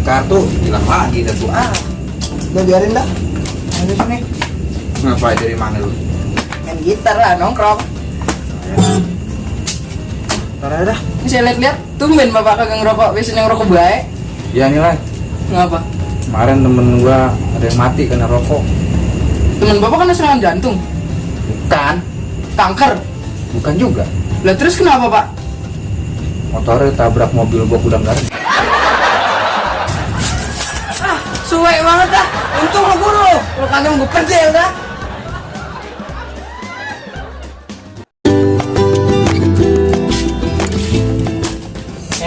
kartu hilang lagi dah tuh. Udah biarin dah. Ayo sini. Ngapain dari mana lu? Main gitar lah, nongkrong. Ntar aja dah. Ini saya lihat-lihat, tumben bapak kagak ngerokok, biasanya ngerokok baik. Ya nih lah. Ngapa? Kemarin temen gua ada yang mati karena rokok. Temen bapak kan serangan jantung, Bukan, kanker. bukan juga. Lah terus kenapa pak? Motornya tabrak mobil gua gudang garam. Suwe banget dah. Untung lo guru, lo kagak mau kerja ya udah.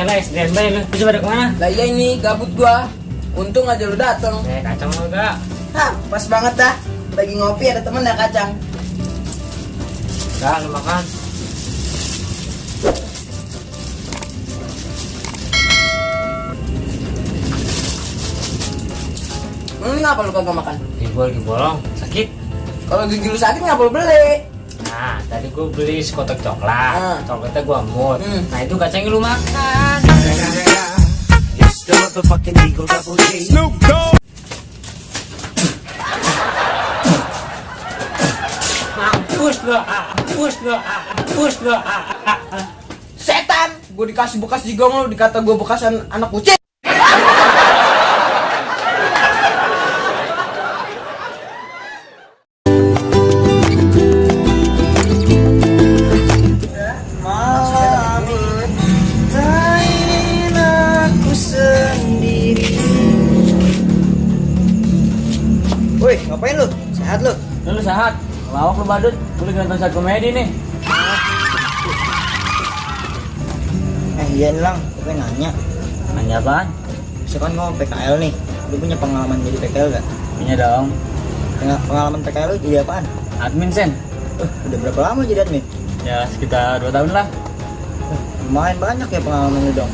Lah, standby lu. Bisa pada kemana? Lah iya ini gabut gua. Untung aja lu dateng. Kacang lu enggak? Hah, pas banget dah. Lagi ngopi ada temen ya kacang. Enggak, lu makan. Ini ngapa lu kagak makan? Gua lagi bolong, sakit. Kalau gigi lu sakit ngapa lu beli? Nah, tadi gua beli sekotak coklat. Coklatnya gua mut. Nah, itu kacangnya lu makan. Mampus lo. Setan! Gua dikasih bekas jigong lu, dikata gua bekasan anak kucing. Woi, ngapain lu? Sehat lu? Lu sehat. Lawak lu badut. Gua lagi nonton satu komedi nih. Iya Lang, gue pengen nanya. Nanya apaan? Misalkan gue PKL nih, lu punya pengalaman jadi PKL gak? Punya dong. Pengalaman PKL lu jadi apaan? Admin sen. Udah berapa lama jadi admin? Ya sekitar 2 tahun lah. Lumayan banyak ya pengalaman lu dong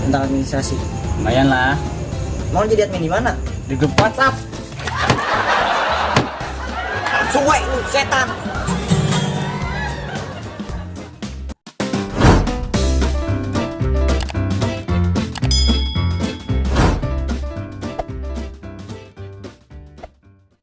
tentang administrasi. Lumayan lah. Mau lu jadi admin di mana? Di grup WhatsApp. Suwe lu, setan.